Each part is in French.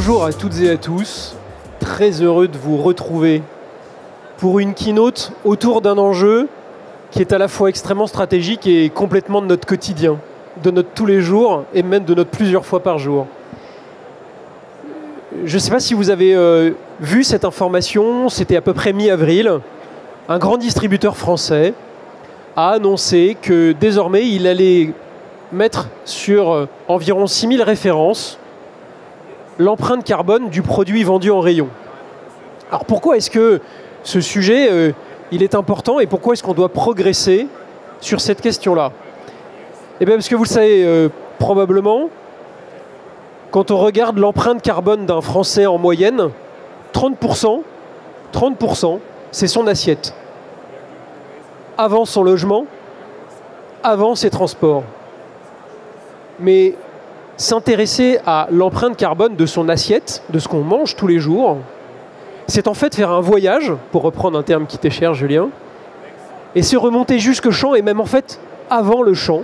Bonjour à toutes et à tous, très heureux de vous retrouver pour une keynote autour d'un enjeu qui est à la fois extrêmement stratégique et complètement de notre quotidien, de notre tous les jours et même de notre plusieurs fois par jour. Je ne sais pas si vous avez vu cette information, c'était à peu près mi-avril. Un grand distributeur français a annoncé que désormais il allait mettre sur environ 6000 références l'empreinte carbone du produit vendu en rayon. Alors pourquoi est-ce que ce sujet il est important et pourquoi est-ce qu'on doit progresser sur cette question-là? Eh bien parce que vous le savez probablement, quand on regarde l'empreinte carbone d'un Français en moyenne, 30%, c'est son assiette. Avant son logement, avant ses transports. Mais s'intéresser à l'empreinte carbone de son assiette, de ce qu'on mange tous les jours, c'est en fait faire un voyage, pour reprendre un terme qui t'est cher, Julien, et se remonter jusqu'au champ, et même en fait avant le champ,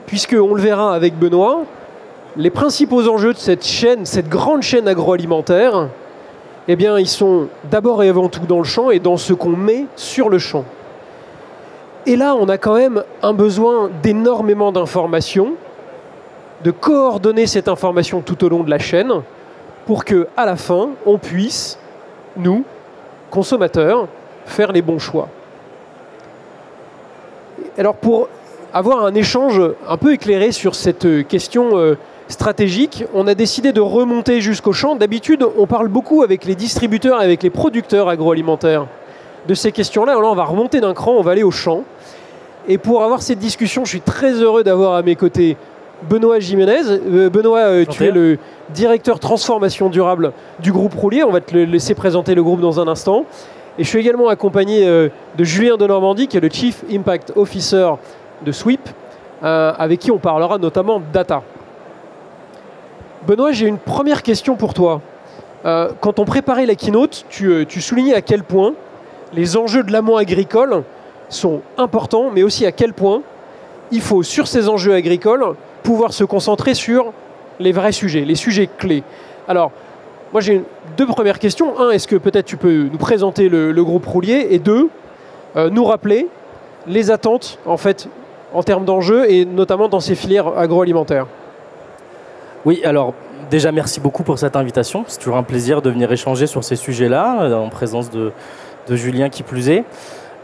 puisque, on le verra avec Benoît, les principaux enjeux de cette chaîne, cette grande chaîne agroalimentaire, eh bien, ils sont d'abord et avant tout dans le champ et dans ce qu'on met sur le champ. Et là, on a quand même un besoin d'énormément d'informations, de coordonner cette information tout au long de la chaîne pour que, à la fin, on puisse, nous, consommateurs, faire les bons choix. Alors, pour avoir un échange un peu éclairé sur cette question stratégique, on a décidé de remonter jusqu'au champ. D'habitude, on parle beaucoup avec les distributeurs et avec les producteurs agroalimentaires de ces questions-là. Alors là, on va remonter d'un cran, on va aller au champ. Et pour avoir cette discussion, je suis très heureux d'avoir à mes côtés Benoît Jiménez. Benoît, tu es le directeur transformation durable du groupe Roulier. On va te laisser présenter le groupe dans un instant. Et je suis également accompagné de Julien de Normandie, qui est le Chief Impact Officer de Sweep, avec qui on parlera notamment data. Benoît, j'ai une première question pour toi. Quand on préparait la keynote, tu soulignais à quel point les enjeux de l'amont agricole sont importants, mais aussi à quel point il faut, sur ces enjeux agricoles, pouvoir se concentrer sur les vrais sujets, les sujets clés. Alors, moi j'ai deux premières questions. Un, est-ce que peut-être tu peux nous présenter le groupe Roulier? Et deux, nous rappeler les attentes en fait en termes d'enjeux et notamment dans ces filières agroalimentaires. Oui, alors déjà merci beaucoup pour cette invitation. C'est toujours un plaisir de venir échanger sur ces sujets-là, en présence de Julien qui plus est.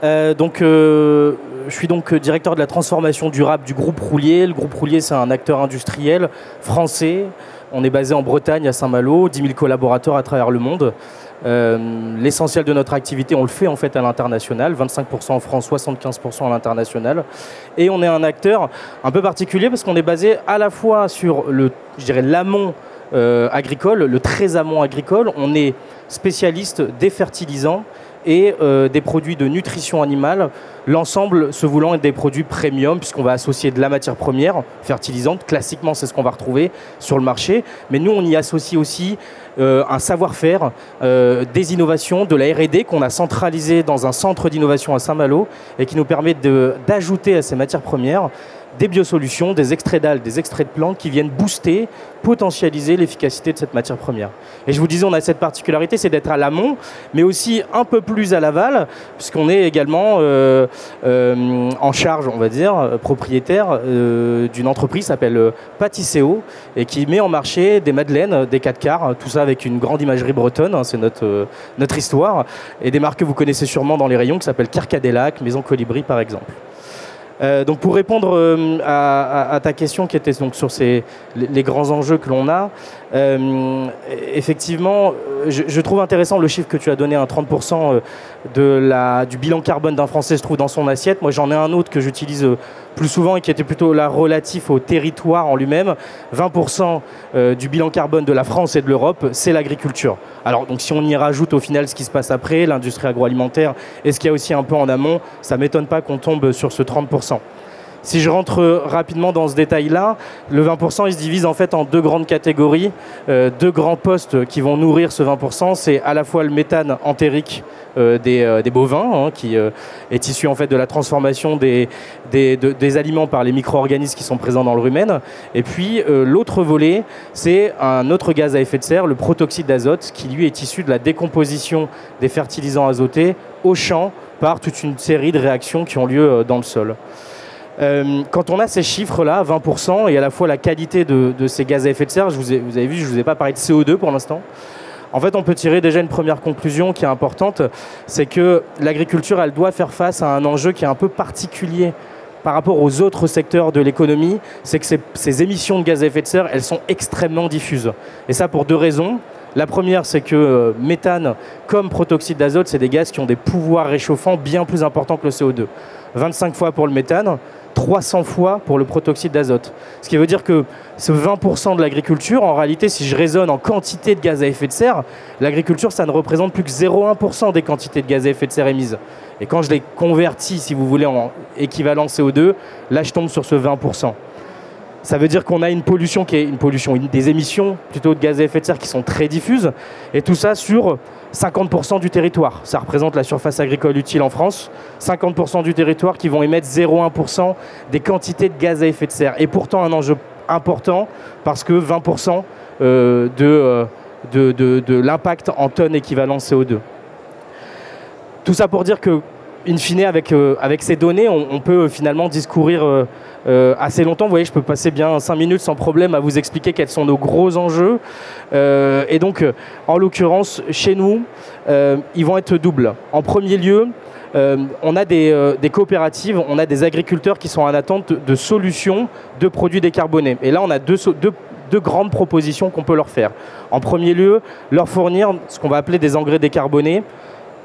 Je suis donc directeur de la transformation durable du groupe Roulier. Le groupe Roulier, c'est un acteur industriel français. On est basé en Bretagne, à Saint-Malo, 10 000 collaborateurs à travers le monde. L'essentiel de notre activité, on le fait en fait à l'international, 25% en France, 75% à l'international. Et on est un acteur un peu particulier parce qu'on est basé à la fois sur l'amont agricole, le très amont agricole. On est spécialiste des fertilisants et des produits de nutrition animale, l'ensemble se voulant être des produits premium, puisqu'on va associer de la matière première fertilisante. Classiquement, c'est ce qu'on va retrouver sur le marché. Mais nous, on y associe aussi un savoir-faire, des innovations, de la R&D qu'on a centralisé dans un centre d'innovation à Saint-Malo et qui nous permet d'ajouter à ces matières premières des biosolutions, des extraits d'algues, des extraits de plantes qui viennent booster, potentialiser l'efficacité de cette matière première. Et je vous disais, on a cette particularité, c'est d'être à l'amont, mais aussi un peu plus à l'aval, puisqu'on est également en charge, on va dire, propriétaire d'une entreprise qui s'appelle Pâtisséo et qui met en marché des madeleines, des 4 quarts, tout ça avec une grande imagerie bretonne, hein, c'est notre histoire, et des marques que vous connaissez sûrement dans les rayons qui s'appellent Carcadélac, Maison Colibri par exemple. Donc pour répondre à ta question qui était donc sur les grands enjeux que l'on a, effectivement, je trouve intéressant le chiffre que tu as donné, 30% du bilan carbone d'un Français se trouve dans son assiette. Moi j'en ai un autre que j'utilise plus souvent et qui était plutôt là relatif au territoire en lui-même. 20% du bilan carbone de la France et de l'Europe, c'est l'agriculture. Alors donc si on y rajoute au final ce qui se passe après, l'industrie agroalimentaire et ce qu'il y a aussi un peu en amont, ça ne m'étonne pas qu'on tombe sur ce 30%. Si je rentre rapidement dans ce détail-là, le 20%, il se divise en fait en deux grandes catégories, deux grands postes qui vont nourrir ce 20%. C'est à la fois le méthane entérique des bovins, hein, qui est issu en fait de la transformation des aliments par les micro-organismes qui sont présents dans le rumen. Et puis l'autre volet, c'est un autre gaz à effet de serre, le protoxyde d'azote, qui lui est issu de la décomposition des fertilisants azotés au champ par toute une série de réactions qui ont lieu dans le sol. Quand on a ces chiffres-là, 20%, et à la fois la qualité de ces gaz à effet de serre, vous avez vu, je ne vous ai pas parlé de CO2 pour l'instant. En fait, on peut tirer déjà une première conclusion qui est importante, c'est que l'agriculture, elle doit faire face à un enjeu qui est un peu particulier par rapport aux autres secteurs de l'économie, c'est que ces émissions de gaz à effet de serre, elles sont extrêmement diffuses. Et ça pour deux raisons. La première, c'est que méthane comme protoxyde d'azote, c'est des gaz qui ont des pouvoirs réchauffants bien plus importants que le CO2. 25 fois pour le méthane, 300 fois pour le protoxyde d'azote. Ce qui veut dire que ce 20% de l'agriculture, en réalité, si je raisonne en quantité de gaz à effet de serre, l'agriculture, ça ne représente plus que 0,1% des quantités de gaz à effet de serre émises. Et quand je les convertis, si vous voulez, en équivalent CO2, là, je tombe sur ce 20%. Ça veut dire qu'on a une pollution qui est des émissions plutôt de gaz à effet de serre qui sont très diffuses, et tout ça sur 50% du territoire. Ça représente la surface agricole utile en France, 50% du territoire qui vont émettre 0,1% des quantités de gaz à effet de serre. Et pourtant un enjeu important parce que 20% de l'impact en tonnes équivalent CO2. Tout ça pour dire que, in fine, avec ces données, on peut finalement discourir assez longtemps. Vous voyez, je peux passer bien 5 minutes sans problème à vous expliquer quels sont nos gros enjeux. Et donc, en l'occurrence, chez nous, ils vont être doubles. En premier lieu, on a des coopératives, on a des agriculteurs qui sont en attente de solutions de produits décarbonés. Et là, on a deux grandes propositions qu'on peut leur faire. En premier lieu, leur fournir ce qu'on va appeler des engrais décarbonés.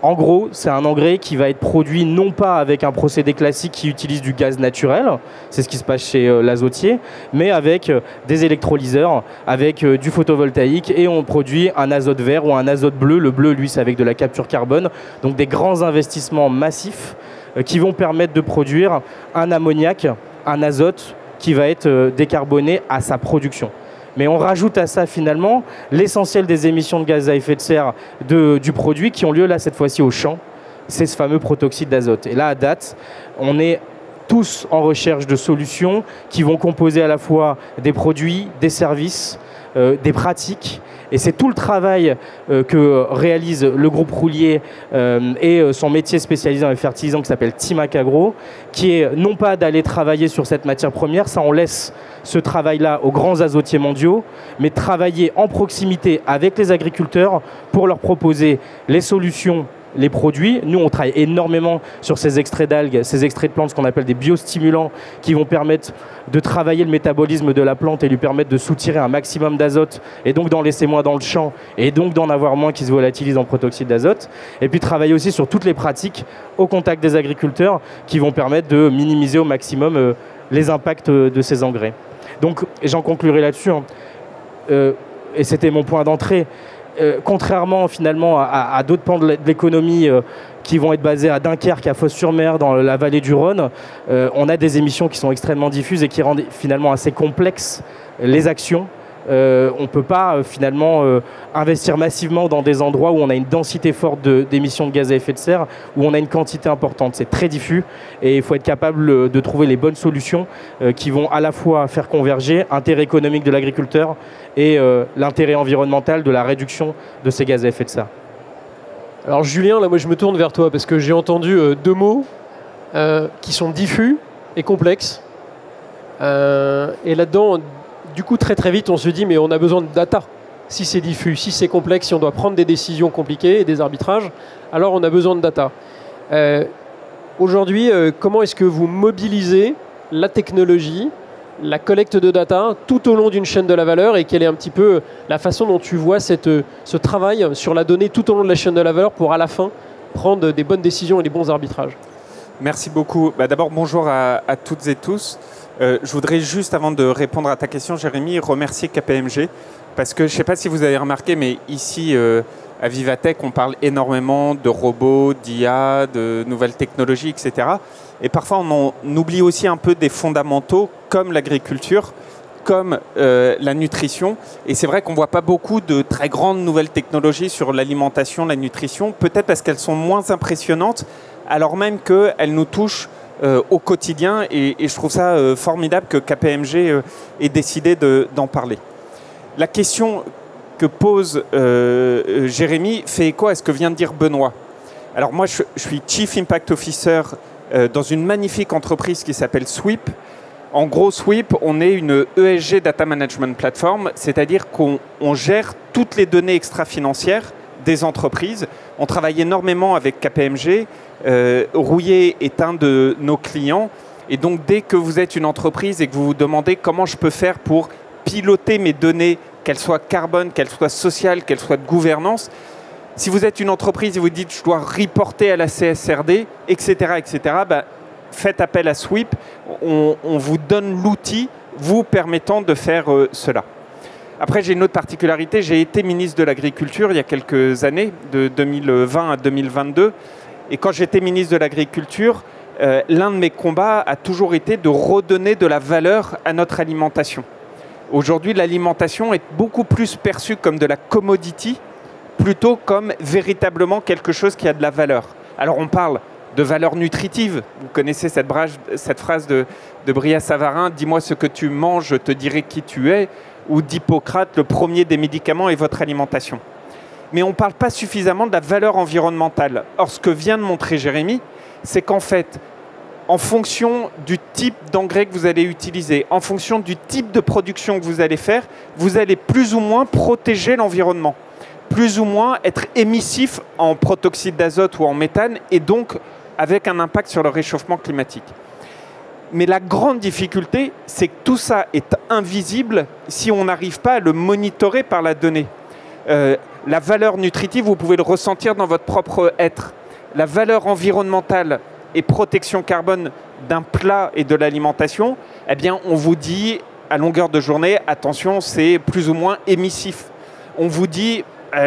En gros, c'est un engrais qui va être produit non pas avec un procédé classique qui utilise du gaz naturel, c'est ce qui se passe chez l'azotier, mais avec des électrolyseurs, avec du photovoltaïque, et on produit un azote vert ou un azote bleu. Le bleu, lui, c'est avec de la capture carbone. Donc des grands investissements massifs qui vont permettre de produire un ammoniac, un azote qui va être décarboné à sa production. Mais on rajoute à ça finalement l'essentiel des émissions de gaz à effet de serre du produit qui ont lieu là cette fois-ci au champ, c'est ce fameux protoxyde d'azote. Et là à date, on est tous en recherche de solutions qui vont composer à la fois des produits, des services, des pratiques. Et c'est tout le travail que réalise le groupe Roulier et son métier spécialisé dans les fertilisants qui s'appelle Timac Agro, qui est non pas d'aller travailler sur cette matière première, ça on laisse ce travail-là aux grands azotiers mondiaux, mais travailler en proximité avec les agriculteurs pour leur proposer les solutions, les produits. Nous, on travaille énormément sur ces extraits d'algues, ces extraits de plantes, ce qu'on appelle des biostimulants, qui vont permettre de travailler le métabolisme de la plante et lui permettre de soutirer un maximum d'azote, et donc d'en laisser moins dans le champ, et donc d'en avoir moins qui se volatilisent en protoxyde d'azote. Et puis travailler aussi sur toutes les pratiques au contact des agriculteurs qui vont permettre de minimiser au maximum les impacts de ces engrais. Donc, j'en conclurai là-dessus, hein. Et c'était mon point d'entrée. Contrairement finalement à d'autres pans de l'économie qui vont être basés à Dunkerque, à Fos-sur-Mer, dans la vallée du Rhône, on a des émissions qui sont extrêmement diffuses et qui rendent finalement assez complexes les actions. On ne peut pas finalement investir massivement dans des endroits où on a une densité forte d'émissions de gaz à effet de serre, où on a une quantité importante. C'est très diffus et il faut être capable de trouver les bonnes solutions qui vont à la fois faire converger l'intérêt économique de l'agriculteur et l'intérêt environnemental de la réduction de ces gaz à effet de serre. Alors Julien, là moi je me tourne vers toi parce que j'ai entendu deux mots qui sont diffus et complexes. Et là-dedans, du coup, très très vite, on se dit mais on a besoin de data. Si c'est diffus, si c'est complexe, si on doit prendre des décisions compliquées et des arbitrages, alors on a besoin de data. Aujourd'hui, comment est-ce que vous mobilisez la technologie, la collecte de data tout au long d'une chaîne de la valeur, et quelle est un petit peu la façon dont tu vois ce travail sur la donnée tout au long de la chaîne de la valeur pour à la fin prendre des bonnes décisions et des bons arbitrages? Merci beaucoup. D'abord, bonjour à toutes et tous. Je voudrais juste, avant de répondre à ta question, Jérémy, remercier KPMG, parce que je ne sais pas si vous avez remarqué, mais ici, à Vivatech, on parle énormément de robots, d'IA, de nouvelles technologies, etc. Et parfois, on oublie aussi un peu des fondamentaux comme l'agriculture, comme la nutrition. Et c'est vrai qu'on ne voit pas beaucoup de très grandes nouvelles technologies sur l'alimentation, la nutrition, peut-être parce qu'elles sont moins impressionnantes, alors même qu'elles nous touchent au quotidien. Et je trouve ça formidable que KPMG ait décidé d'en parler. La question que pose Jérémy fait écho à ce que vient de dire Benoît. Alors moi, je suis Chief Impact Officer dans une magnifique entreprise qui s'appelle Sweep. En gros, Sweep, on est une ESG Data Management Platform, c'est-à-dire qu'on gère toutes les données extra-financières des entreprises. On travaille énormément avec KPMG. Rouillé est un de nos clients. Et donc, dès que vous êtes une entreprise et que vous vous demandez comment je peux faire pour piloter mes données, qu'elles soient carbone, qu'elles soient sociales, qu'elles soient de gouvernance, si vous êtes une entreprise et vous dites « je dois reporter à la CSRD », etc., faites appel à Sweep. On vous donne l'outil vous permettant de faire cela. Après, j'ai une autre particularité. J'ai été ministre de l'Agriculture il y a quelques années, de 2020 à 2022. Et quand j'étais ministre de l'Agriculture, l'un de mes combats a toujours été de redonner de la valeur à notre alimentation. Aujourd'hui, l'alimentation est beaucoup plus perçue comme de la commodity, plutôt comme véritablement quelque chose qui a de la valeur. Alors on parle de valeur nutritive. Vous connaissez cette phrase de Brillat-Savarin, « Dis-moi ce que tu manges, je te dirai qui tu es », ou d'Hippocrate, « Le premier des médicaments est votre alimentation ». Mais on ne parle pas suffisamment de la valeur environnementale. Or, ce que vient de montrer Jérémy, c'est qu'en fait, en fonction du type d'engrais que vous allez utiliser, en fonction du type de production que vous allez faire, vous allez plus ou moins protéger l'environnement, plus ou moins être émissif en protoxyde d'azote ou en méthane, et donc avec un impact sur le réchauffement climatique. Mais la grande difficulté, c'est que tout ça est invisible si on n'arrive pas à le monitorer par la donnée. La valeur nutritive, vous pouvez le ressentir dans votre propre être. La valeur environnementale et protection carbone d'un plat et de l'alimentation, eh bien, on vous dit à longueur de journée, attention, c'est plus ou moins émissif. On vous dit,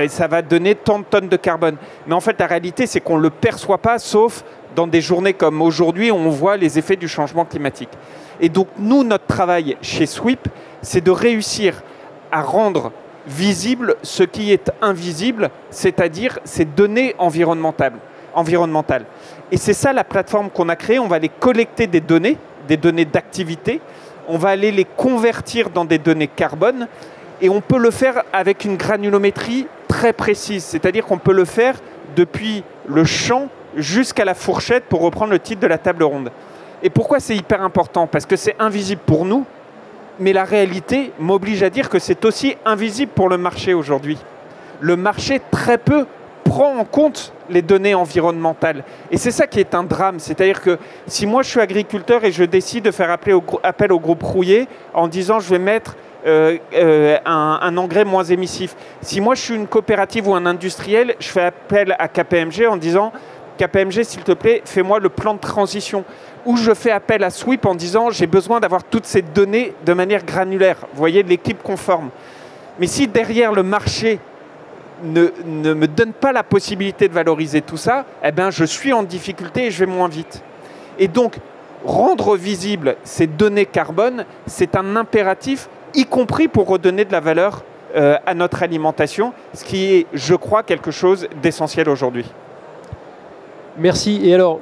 ça va donner tant de tonnes de carbone. Mais en fait, la réalité, c'est qu'on ne le perçoit pas, sauf dans des journées comme aujourd'hui, où on voit les effets du changement climatique. Et donc, nous, notre travail chez Sweep, c'est de réussir à rendre visible ce qui est invisible, c'est-à-dire ces données environnementales. Et c'est ça la plateforme qu'on a créée. On va aller collecter des données d'activité, on va aller les convertir dans des données carbone, et on peut le faire avec une granulométrie très précise, c'est-à-dire qu'on peut le faire depuis le champ jusqu'à la fourchette, pour reprendre le titre de la table ronde. Et pourquoi c'est hyper important? Parce que c'est invisible pour nous, mais la réalité m'oblige à dire que c'est aussi invisible pour le marché aujourd'hui. Le marché, très peu, prend en compte les données environnementales. Et c'est ça qui est un drame. C'est-à-dire que si moi je suis agriculteur et je décide de faire appel au groupe Rouillé en disant je vais mettre un engrais moins émissif. Si moi je suis une coopérative ou un industriel, je fais appel à KPMG en disant KPMG, s'il te plaît, fais-moi le plan de transition. Ou je fais appel à Sweep en disant j'ai besoin d'avoir toutes ces données de manière granulaire. Vous voyez, l'équipe conforme. Mais si derrière le marché ne me donne pas la possibilité de valoriser tout ça, eh bien je suis en difficulté et je vais moins vite. Et donc, rendre visible ces données carbone, c'est un impératif, y compris pour redonner de la valeur à notre alimentation, ce qui est, je crois, quelque chose d'essentiel aujourd'hui. Merci. Et alors,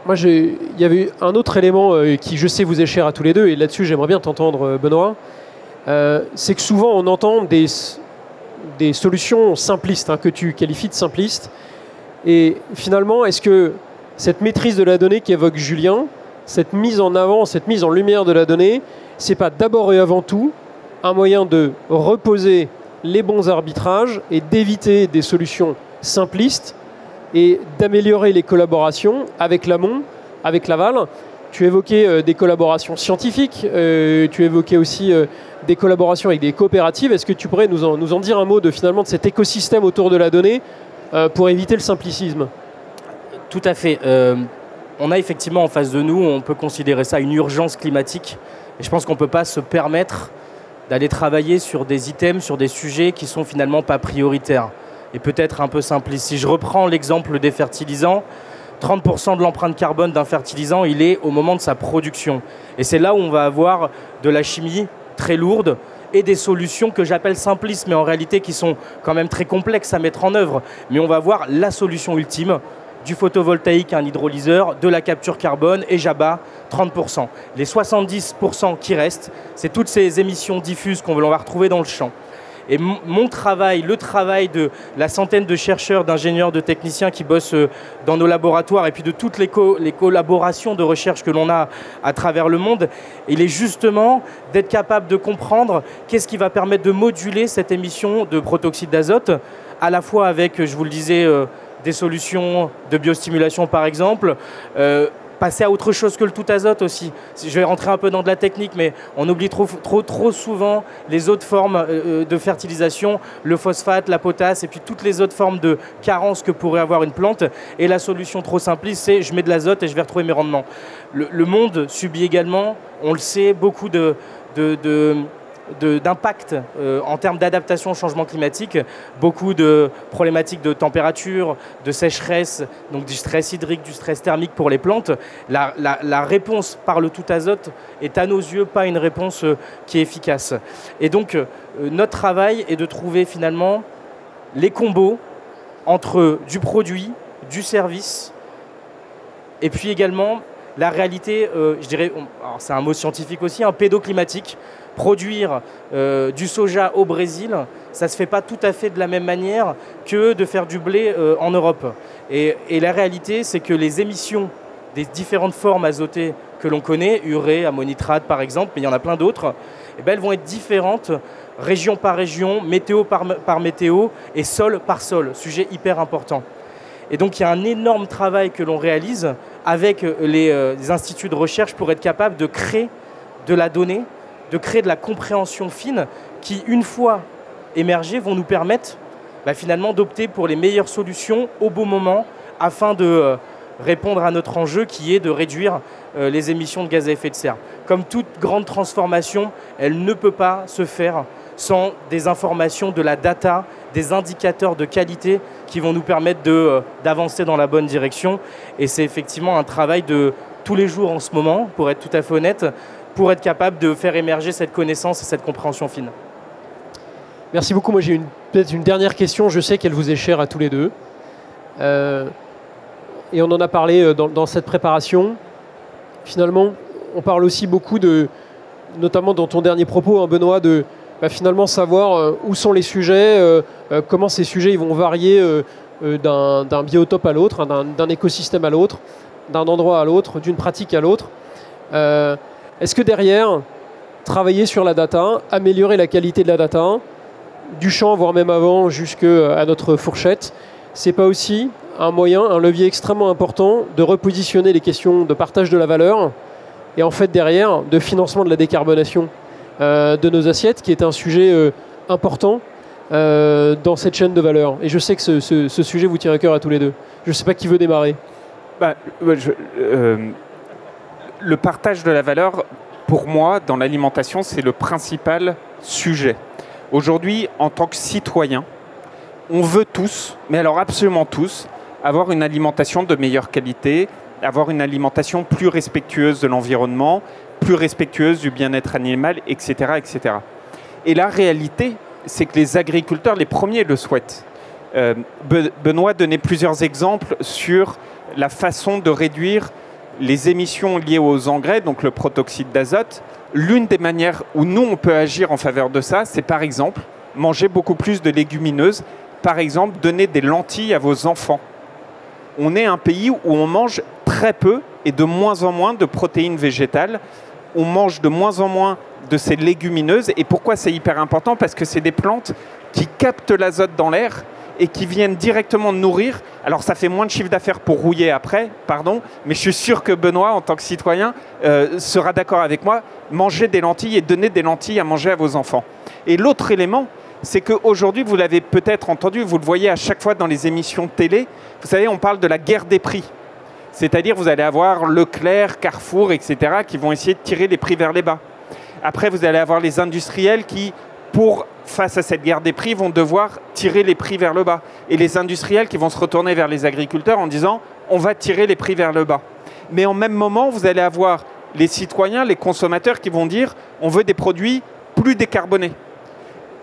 moi, il y avait un autre élément qui, je sais, vous est cher à tous les deux, et là-dessus, j'aimerais bien t'entendre, Benoît. C'est que souvent, on entend des solutions simplistes, que tu qualifies de simplistes. Et finalement, est-ce que cette maîtrise de la donnée qu'évoque Julien, cette mise en avant, cette mise en lumière de la donnée, c'est pas d'abord et avant tout un moyen de reposer les bons arbitrages et d'éviter des solutions simplistes et d'améliorer les collaborations avec l'amont, avec l'aval. Tu évoquais des collaborations scientifiques, tu évoquais aussi des collaborations avec des coopératives. Est-ce que tu pourrais nous en dire un mot de cet écosystème autour de la donnée pour éviter le simplicisme? Tout à fait. On a effectivement en face de nous, on peut considérer ça une urgence climatique. Et je pense qu'on ne peut pas se permettre d'aller travailler sur des items, sur des sujets qui sont finalement pas prioritaires et peut-être un peu simplistes. Si je reprends l'exemple des fertilisants, 30% de l'empreinte carbone d'un fertilisant, il est au moment de sa production. Et c'est là où on va avoir de la chimie très lourde et des solutions que j'appelle simplistes, mais en réalité qui sont quand même très complexes à mettre en œuvre. Mais on va avoir la solution ultime, du photovoltaïque à un hydrolyseur, de la capture carbone et j'abats 30%. Les 70% qui restent, c'est toutes ces émissions diffuses qu'on va retrouver dans le champ. Et mon travail, le travail de la centaine de chercheurs, d'ingénieurs, de techniciens qui bossent dans nos laboratoires et puis de toutes les collaborations de recherche que l'on a à travers le monde, il est justement d'être capable de comprendre qu'est-ce qui va permettre de moduler cette émission de protoxyde d'azote, à la fois avec, je vous le disais, des solutions de biostimulation par exemple, passer à autre chose que le tout azote aussi. Je vais rentrer un peu dans de la technique, mais on oublie trop souvent les autres formes de fertilisation, le phosphate, la potasse, et puis toutes les autres formes de carence que pourrait avoir une plante. Et la solution trop simpliste, c'est je mets de l'azote et je vais retrouver mes rendements. Le monde subit également, on le sait, beaucoup d'impact en termes d'adaptation au changement climatique, beaucoup de problématiques de température, de sécheresse, donc du stress hydrique, du stress thermique pour les plantes. La réponse par le tout azote est à nos yeux pas une réponse qui est efficace. Et donc notre travail est de trouver finalement les combos entre du produit, du service et puis également la réalité, je dirais, c'est un mot scientifique aussi, un pédoclimatique. Produire du soja au Brésil, ça ne se fait pas tout à fait de la même manière que de faire du blé en Europe. Et la réalité, c'est que les émissions des différentes formes azotées que l'on connaît, urée, ammonitrate par exemple, mais il y en a plein d'autres, eh bien, elles vont être différentes région par région, météo par météo et sol par sol, sujet hyper important. Et donc il y a un énorme travail que l'on réalise avec les instituts de recherche pour être capable de créer de la donnée, de créer de la compréhension fine qui, une fois émergées, vont nous permettre finalement d'opter pour les meilleures solutions au bon moment afin de répondre à notre enjeu qui est de réduire les émissions de gaz à effet de serre. Comme toute grande transformation, elle ne peut pas se faire sans des informations, de la data, des indicateurs de qualité qui vont nous permettre d'avancer dans la bonne direction. Et c'est effectivement un travail de tous les jours en ce moment, pour être tout à fait honnête, pour être capable de faire émerger cette connaissance et cette compréhension fine. Merci beaucoup. Moi, j'ai peut-être une dernière question. Je sais qu'elle vous est chère à tous les deux. Et on en a parlé dans cette préparation. Finalement, on parle aussi beaucoup notamment dans ton dernier propos, hein, Benoît, de finalement savoir où sont les sujets, comment ces sujets ils vont varier d'un biotope à l'autre, hein, d'un écosystème à l'autre, d'un endroit à l'autre, d'une pratique à l'autre. Est-ce que derrière, travailler sur la data, améliorer la qualité de la data, du champ, voire même avant, jusqu'à notre fourchette, c'est pas aussi un moyen, un levier extrêmement important de repositionner les questions de partage de la valeur et en fait derrière, de financement de la décarbonation de nos assiettes, qui est un sujet important dans cette chaîne de valeur. Et je sais que ce sujet vous tient à cœur à tous les deux. Je ne sais pas qui veut démarrer. Le partage de la valeur, pour moi, dans l'alimentation, c'est le principal sujet. Aujourd'hui, en tant que citoyen, on veut tous, mais alors absolument tous, avoir une alimentation de meilleure qualité, avoir une alimentation plus respectueuse de l'environnement, plus respectueuse du bien-être animal, etc., etc. Et la réalité, c'est que les agriculteurs, les premiers, le souhaitent. Benoît donnait plusieurs exemples sur la façon de réduire les émissions liées aux engrais, donc le protoxyde d'azote. L'une des manières où nous, on peut agir en faveur de ça, c'est par exemple manger beaucoup plus de légumineuses, par exemple donner des lentilles à vos enfants. On est un pays où on mange très peu et de moins en moins de protéines végétales. On mange de moins en moins de ces légumineuses. Et pourquoi c'est hyper important? Parce que c'est des plantes qui captent l'azote dans l'air et qui viennent directement nourrir. Alors ça fait moins de chiffre d'affaires pour rouiller après, pardon, mais je suis sûr que Benoît, en tant que citoyen, sera d'accord avec moi. Manger des lentilles et donner des lentilles à manger à vos enfants. Et l'autre élément, c'est qu'aujourd'hui, vous l'avez peut-être entendu, vous le voyez à chaque fois dans les émissions télé, vous savez, on parle de la guerre des prix. C'est-à-dire, vous allez avoir Leclerc, Carrefour, etc., qui vont essayer de tirer les prix vers les bas. Après, vous allez avoir les industriels qui, face à cette guerre des prix, vont devoir tirer les prix vers le bas. Et les industriels qui vont se retourner vers les agriculteurs en disant « on va tirer les prix vers le bas. Mais en même moment, vous allez avoir les citoyens, les consommateurs qui vont dire on veut des produits plus décarbonés.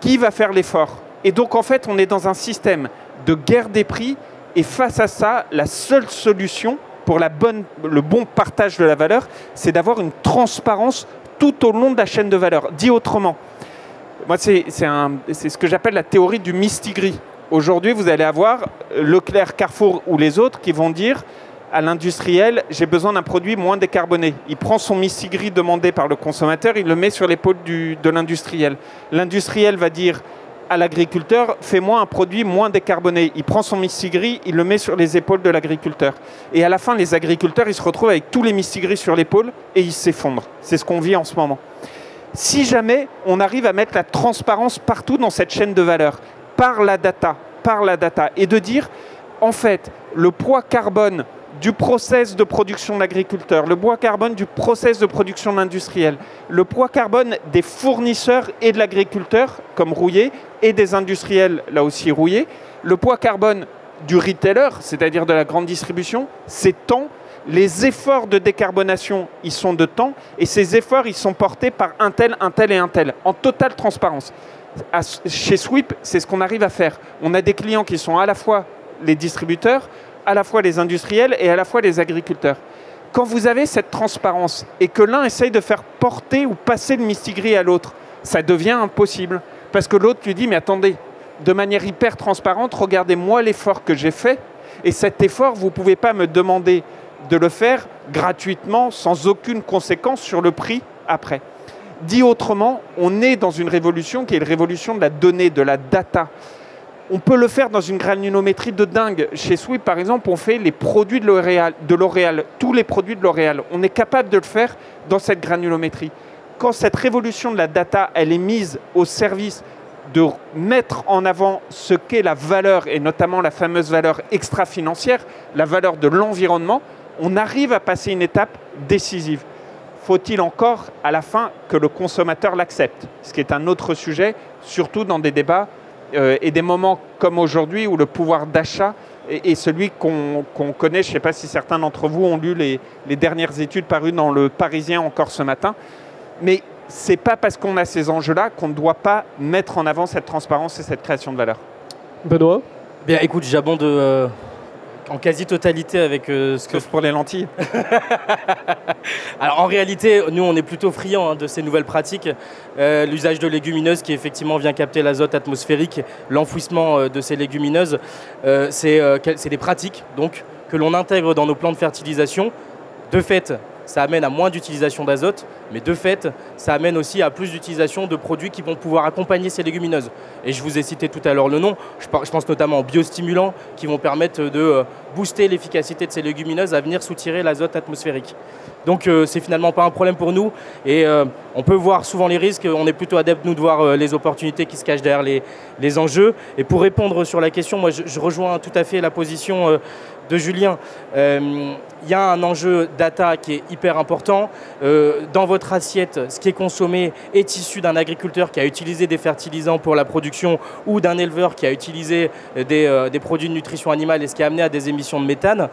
Qui va faire l'effort? Et donc en fait, on est dans un système de guerre des prix et face à ça, la seule solution pour le bon partage de la valeur, c'est d'avoir une transparence tout au long de la chaîne de valeur. Dit autrement, moi c'est ce que j'appelle la théorie du mistigris. Aujourd'hui, vous allez avoir Leclerc, Carrefour ou les autres qui vont dire à l'industriel, j'ai besoin d'un produit moins décarboné. Il prend son mistigris demandé par le consommateur, il le met sur l'épaule de l'industriel. L'industriel va dire à l'agriculteur, fais-moi un produit moins décarboné. Il prend son mistigris, il le met sur les épaules de l'agriculteur. Et à la fin, les agriculteurs, ils se retrouvent avec tous les mistigris sur l'épaule et ils s'effondrent. C'est ce qu'on vit en ce moment. Si jamais on arrive à mettre la transparence partout dans cette chaîne de valeur, par la data, et de dire, en fait, le poids carbone du process de production de l'agriculteur, le poids carbone du process de production de l'industriel, le poids carbone des fournisseurs et de l'agriculteur, comme Rouillé, et des industriels, là aussi Rouillé, le poids carbone du retailer, c'est-à-dire de la grande distribution, c'est temps. Les efforts de décarbonation, ils sont de temps, et ces efforts, ils sont portés par un tel et un tel, en totale transparence. Chez Sweep, c'est ce qu'on arrive à faire. On a des clients qui sont à la fois les distributeurs, à la fois les industriels et à la fois les agriculteurs. Quand vous avez cette transparence et que l'un essaye de faire porter ou passer le mistigris à l'autre, ça devient impossible. Parce que l'autre lui dit, mais attendez, de manière hyper transparente, regardez-moi l'effort que j'ai fait. Et cet effort, vous ne pouvez pas me demander de le faire gratuitement, sans aucune conséquence sur le prix après. Dit autrement, on est dans une révolution qui est une révolution de la donnée, de la data. On peut le faire dans une granulométrie de dingue. Chez Sweep, par exemple, on fait les produits de L'Oréal, tous les produits de L'Oréal. On est capable de le faire dans cette granulométrie. Quand cette révolution de la data, elle est mise au service de mettre en avant ce qu'est la valeur, et notamment la fameuse valeur extra-financière, la valeur de l'environnement, on arrive à passer une étape décisive. Faut-il encore, à la fin, que le consommateur l'accepte? Ce qui est un autre sujet, surtout dans des débats et des moments comme aujourd'hui où le pouvoir d'achat est celui qu'on connaît. Je ne sais pas si certains d'entre vous ont lu les dernières études parues dans Le Parisien encore ce matin. Mais ce n'est pas parce qu'on a ces enjeux-là qu'on ne doit pas mettre en avant cette transparence et cette création de valeur. Benoît? Bien, écoute, j'abonde en quasi-totalité avec ce que... Sauf pour les lentilles. Alors en réalité, nous on est plutôt friands de ces nouvelles pratiques. L'usage de légumineuses qui effectivement vient capter l'azote atmosphérique, l'enfouissement de ces légumineuses, c'est des pratiques donc, que l'on intègre dans nos plans de fertilisation. De fait, ça amène à moins d'utilisation d'azote, mais de fait, ça amène aussi à plus d'utilisation de produits qui vont pouvoir accompagner ces légumineuses. Et je vous ai cité tout à l'heure le nom, je pense notamment aux biostimulants qui vont permettre de booster l'efficacité de ces légumineuses à venir soutirer l'azote atmosphérique. Donc c'est finalement pas un problème pour nous et on peut voir souvent les risques, on est plutôt adepte nous de voir les opportunités qui se cachent derrière les enjeux. Et pour répondre sur la question, moi je rejoins tout à fait la position de Julien. Il y a un enjeu data qui est hyper important. Dans votre assiette, ce qui est consommé est issu d'un agriculteur qui a utilisé des fertilisants pour la production ou d'un éleveur qui a utilisé des produits de nutrition animale et ce qui a amené à des émissions de méthane.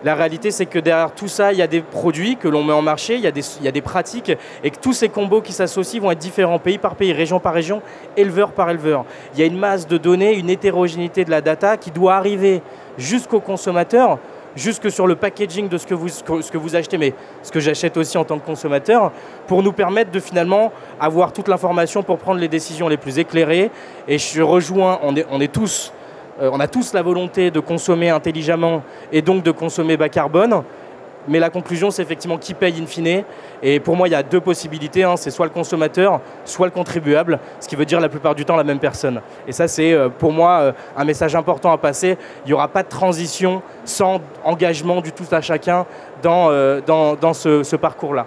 La réalité, c'est que derrière tout ça, il y a des produits que l'on met en marché, il y a des pratiques et que tous ces combos qui s'associent vont être différents pays par pays, région par région, éleveur par éleveur. Il y a une masse de données, une hétérogénéité de la data qui doit arriver jusqu'au consommateur, jusque sur le packaging de ce que vous achetez, mais ce que j'achète aussi en tant que consommateur, pour nous permettre de finalement avoir toute l'information pour prendre les décisions les plus éclairées. Et je rejoins, on a tous la volonté de consommer intelligemment et donc de consommer bas carbone. Mais la conclusion, c'est effectivement qui paye in fine. Et pour moi, il y a deux possibilités. C'est soit le consommateur, soit le contribuable, ce qui veut dire la plupart du temps la même personne. Et ça, c'est pour moi un message important à passer. Il n'y aura pas de transition sans engagement du tout à chacun dans ce parcours-là.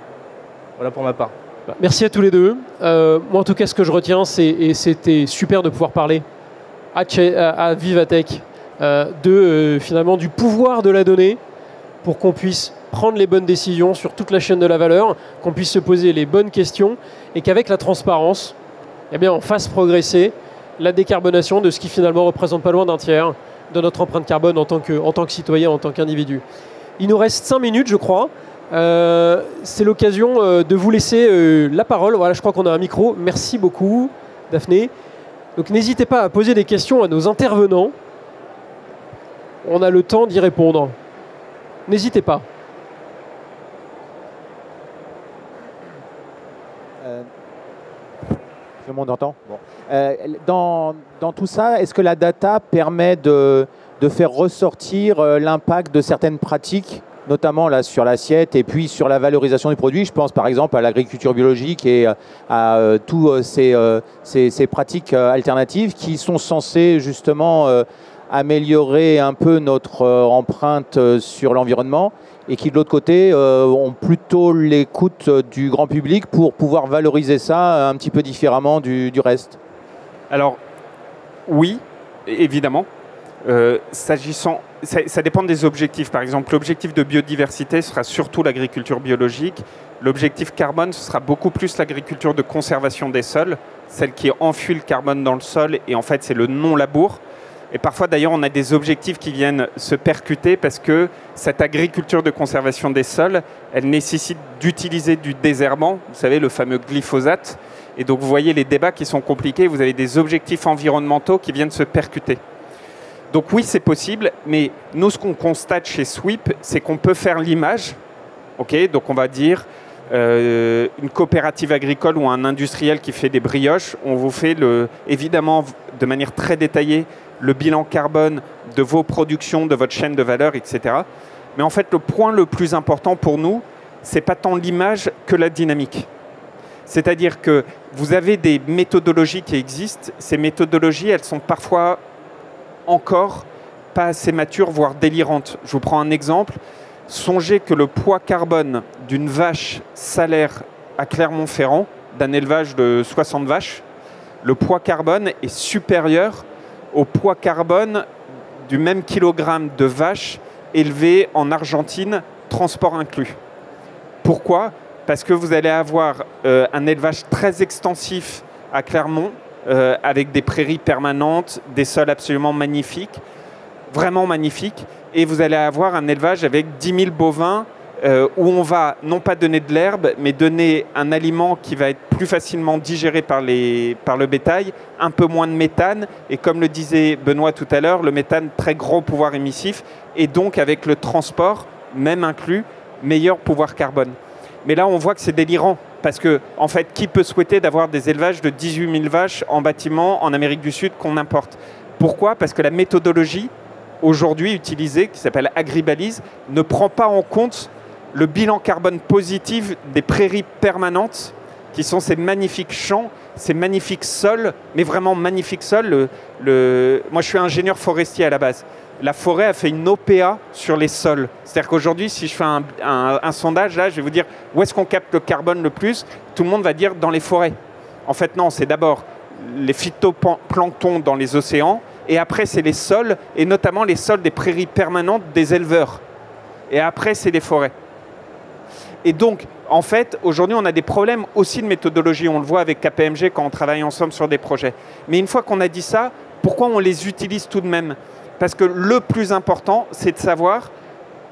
Voilà pour ma part. Merci à tous les deux. Moi, en tout cas, ce que je retiens, et c'était super de pouvoir parler à Vivatech finalement du pouvoir de la donnée pour qu'on puisse prendre les bonnes décisions sur toute la chaîne de la valeur, qu'on puisse se poser les bonnes questions et qu'avec la transparence, eh bien, on fasse progresser la décarbonation de ce qui finalement représente pas loin d'un tiers de notre empreinte carbone en tant que citoyen, en tant qu'individu. Il nous reste 5 minutes, je crois. C'est l'occasion de vous laisser la parole. Voilà, je crois qu'on a un micro. Merci beaucoup, Daphné. Donc n'hésitez pas à poser des questions à nos intervenants. On a le temps d'y répondre. N'hésitez pas. Tout le monde entend bon. Dans tout ça, est-ce que la data permet de faire ressortir l'impact de certaines pratiques, notamment là, sur l'assiette et puis sur la valorisation du produit? Je pense par exemple à l'agriculture biologique et à toutes ces pratiques alternatives qui sont censées justement améliorer un peu notre empreinte sur l'environnement et qui de l'autre côté ont plutôt l'écoute du grand public pour pouvoir valoriser ça un petit peu différemment du reste. Alors oui, évidemment. Ça dépend des objectifs. Par exemple, l'objectif de biodiversité sera surtout l'agriculture biologique. L'objectif carbone, ce sera beaucoup plus l'agriculture de conservation des sols, celle qui enfuit le carbone dans le sol, et en fait c'est le non-labour. Et parfois d'ailleurs on a des objectifs qui viennent se percuter parce que cette agriculture de conservation des sols, elle nécessite d'utiliser du désherbant, vous savez le fameux glyphosate. Et donc vous voyez les débats qui sont compliqués, vous avez des objectifs environnementaux qui viennent se percuter. Donc oui, c'est possible, mais nous, ce qu'on constate chez Sweep, c'est qu'on peut faire l'image. Okay, donc on va dire une coopérative agricole ou un industriel qui fait des brioches, on vous fait évidemment de manière très détaillée le bilan carbone de vos productions, de votre chaîne de valeur, etc. Mais en fait, le point le plus important pour nous, c'est pas tant l'image que la dynamique. C'est-à-dire que vous avez des méthodologies qui existent. Ces méthodologies, elles sont parfois encore pas assez matures, voire délirantes. Je vous prends un exemple. Songez que le poids carbone d'une vache salaire à Clermont-Ferrand, d'un élevage de 60 vaches, le poids carbone est supérieur au poids carbone du même kilogramme de vache élevé en Argentine, transport inclus. Pourquoi ? Parce que vous allez avoir un élevage très extensif à Clermont, avec des prairies permanentes, des sols absolument magnifiques, vraiment magnifiques, et vous allez avoir un élevage avec 10 000 bovins où on va non pas donner de l'herbe, mais donner un aliment qui va être plus facilement digéré par le bétail, un peu moins de méthane, et comme le disait Benoît tout à l'heure, le méthane, très gros pouvoir émissif, et donc avec le transport, même inclus, meilleur pouvoir carbone. Mais là, on voit que c'est délirant, parce que, en fait, qui peut souhaiter d'avoir des élevages de 18 000 vaches en bâtiment en Amérique du Sud qu'on importe? Pourquoi? Parce que la méthodologie aujourd'hui utilisée, qui s'appelle Agribalise, ne prend pas en compte le bilan carbone positif des prairies permanentes, qui sont ces magnifiques champs, ces magnifiques sols, mais vraiment magnifiques sols. Moi, je suis ingénieur forestier à la base. La forêt a fait une OPA sur les sols. C'est-à-dire qu'aujourd'hui, si je fais un sondage, là, je vais vous dire où est-ce qu'on capte le carbone le plus. Tout le monde va dire dans les forêts. En fait, non, c'est d'abord les phytoplanctons dans les océans, et après, c'est les sols, et notamment les sols des prairies permanentes des éleveurs. Et après, c'est les forêts. Et donc, en fait, aujourd'hui, on a des problèmes aussi de méthodologie. On le voit avec KPMG quand on travaille ensemble sur des projets. Mais une fois qu'on a dit ça, pourquoi on les utilise tout de même? Parce que le plus important, c'est de savoir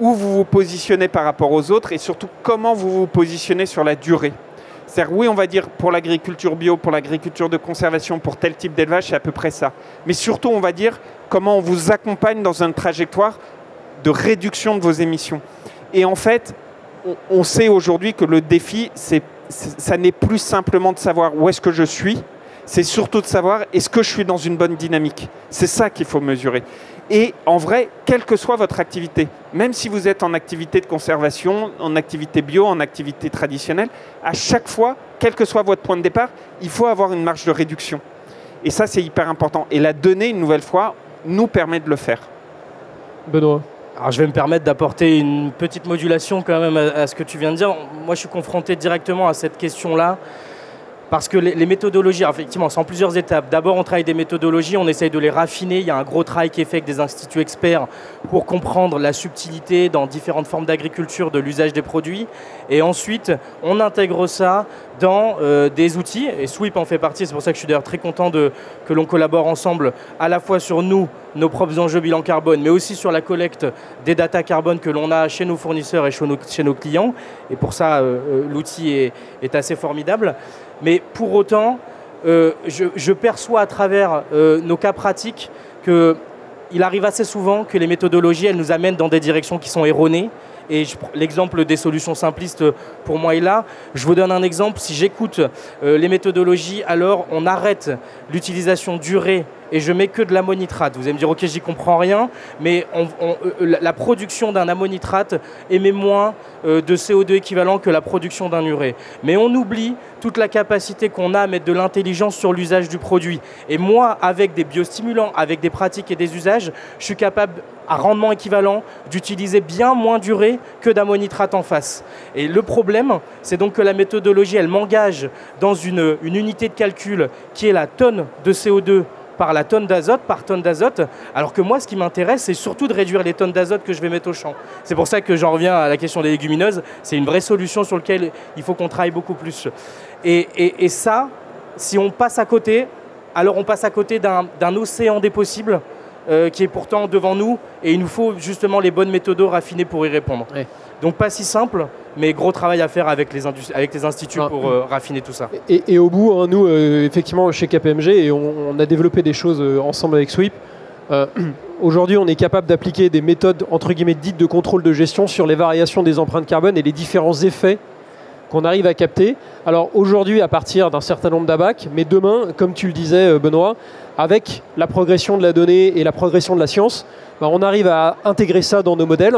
où vous vous positionnez par rapport aux autres et surtout comment vous vous positionnez sur la durée. C'est-à-dire, oui, on va dire pour l'agriculture bio, pour l'agriculture de conservation, pour tel type d'élevage, c'est à peu près ça. Mais surtout, on va dire comment on vous accompagne dans une trajectoire de réduction de vos émissions. Et en fait, on sait aujourd'hui que le défi, ça n'est plus simplement de savoir où est-ce que je suis, c'est surtout de savoir est-ce que je suis dans une bonne dynamique. C'est ça qu'il faut mesurer. Et en vrai, quelle que soit votre activité, même si vous êtes en activité de conservation, en activité bio, en activité traditionnelle, à chaque fois, quel que soit votre point de départ, il faut avoir une marge de réduction. Et ça, c'est hyper important. Et la donnée, une nouvelle fois, nous permet de le faire. Benoît. Alors, je vais me permettre d'apporter une petite modulation quand même à ce que tu viens de dire. Moi, je suis confronté directement à cette question-là. Parce que les méthodologies, effectivement, c'est en plusieurs étapes. D'abord, on travaille des méthodologies, on essaye de les raffiner. Il y a un gros travail qui est fait avec des instituts experts pour comprendre la subtilité dans différentes formes d'agriculture de l'usage des produits. Et ensuite, on intègre ça dans des outils. Et Sweep en fait partie. C'est pour ça que je suis d'ailleurs très content que l'on collabore ensemble, à la fois sur nos propres enjeux bilan carbone, mais aussi sur la collecte des data carbone que l'on a chez nos fournisseurs et chez nos clients. Et pour ça, l'outil est assez formidable. Mais pour autant, je perçois à travers nos cas pratiques qu'il arrive assez souvent que les méthodologies, elles nous amènent dans des directions qui sont erronées. Et l'exemple des solutions simplistes, pour moi, est là. Je vous donne un exemple. Si j'écoute les méthodologies, alors on arrête l'utilisation d'urée et je mets que de l'ammonitrate. Vous allez me dire, ok, j'y comprends rien, mais la production d'un ammonitrate émet moins de CO2 équivalent que la production d'un urée. Mais on oublie toute la capacité qu'on a à mettre de l'intelligence sur l'usage du produit. Et moi, avec des biostimulants, avec des pratiques et des usages, je suis capable, à rendement équivalent, d'utiliser bien moins d'urée que d'ammonitrate en face. Et le problème, c'est donc que la méthodologie, elle m'engage dans une unité de calcul qui est la tonne de CO2 par la tonne d'azote, par tonne d'azote, alors que moi, ce qui m'intéresse, c'est surtout de réduire les tonnes d'azote que je vais mettre au champ. C'est pour ça que j'en reviens à la question des légumineuses. C'est une vraie solution sur laquelle il faut qu'on travaille beaucoup plus. Et ça, si on passe à côté, alors on passe à côté d'un océan des possibles qui est pourtant devant nous, et il nous faut justement les bonnes méthodes raffinées pour y répondre. Ouais. Donc pas si simple, mais gros travail à faire avec les instituts pour raffiner tout ça. Et au bout, hein, nous, effectivement, chez KPMG, et on a développé des choses ensemble avec Sweep. Aujourd'hui, on est capable d'appliquer des méthodes, entre guillemets, dites de contrôle de gestion sur les variations des empreintes carbone et les différents effets qu'on arrive à capter. Alors aujourd'hui, à partir d'un certain nombre d'ABAC, mais demain, comme tu le disais, Benoît, avec la progression de la donnée et la progression de la science, on arrive à intégrer ça dans nos modèles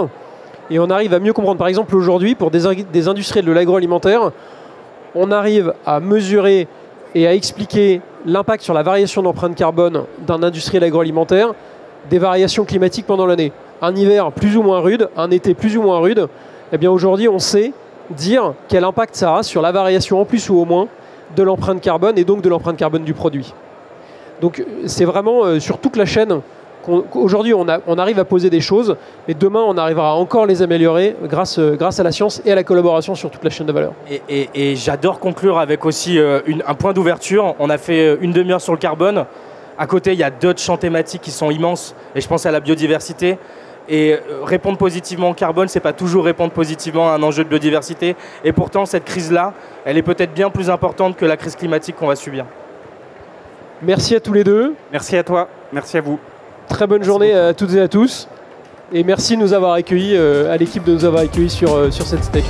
et on arrive à mieux comprendre. Par exemple, aujourd'hui, pour des industriels de l'agroalimentaire, on arrive à mesurer et à expliquer l'impact sur la variation d'empreinte carbone d'un industriel agroalimentaire des variations climatiques pendant l'année. Un hiver plus ou moins rude, un été plus ou moins rude, eh bien aujourd'hui, on sait dire quel impact ça a sur la variation en plus ou au moins de l'empreinte carbone et donc de l'empreinte carbone du produit. Donc c'est vraiment sur toute la chaîne qu'aujourd'hui on arrive à poser des choses, mais demain on arrivera à encore les améliorer grâce à la science et à la collaboration sur toute la chaîne de valeur. Et j'adore conclure avec aussi un point d'ouverture. On a fait une demi-heure sur le carbone. À côté, il y a d'autres champs thématiques qui sont immenses, et je pense à la biodiversité. Et répondre positivement au carbone, ce n'est pas toujours répondre positivement à un enjeu de biodiversité. Et pourtant, cette crise-là, elle est peut-être bien plus importante que la crise climatique qu'on va subir. Merci à tous les deux. Merci à toi. Merci à vous. Très bonne journée à toutes et à tous. Et merci de nous avoir accueillis, à l'équipe de nous avoir accueillis sur cette stage.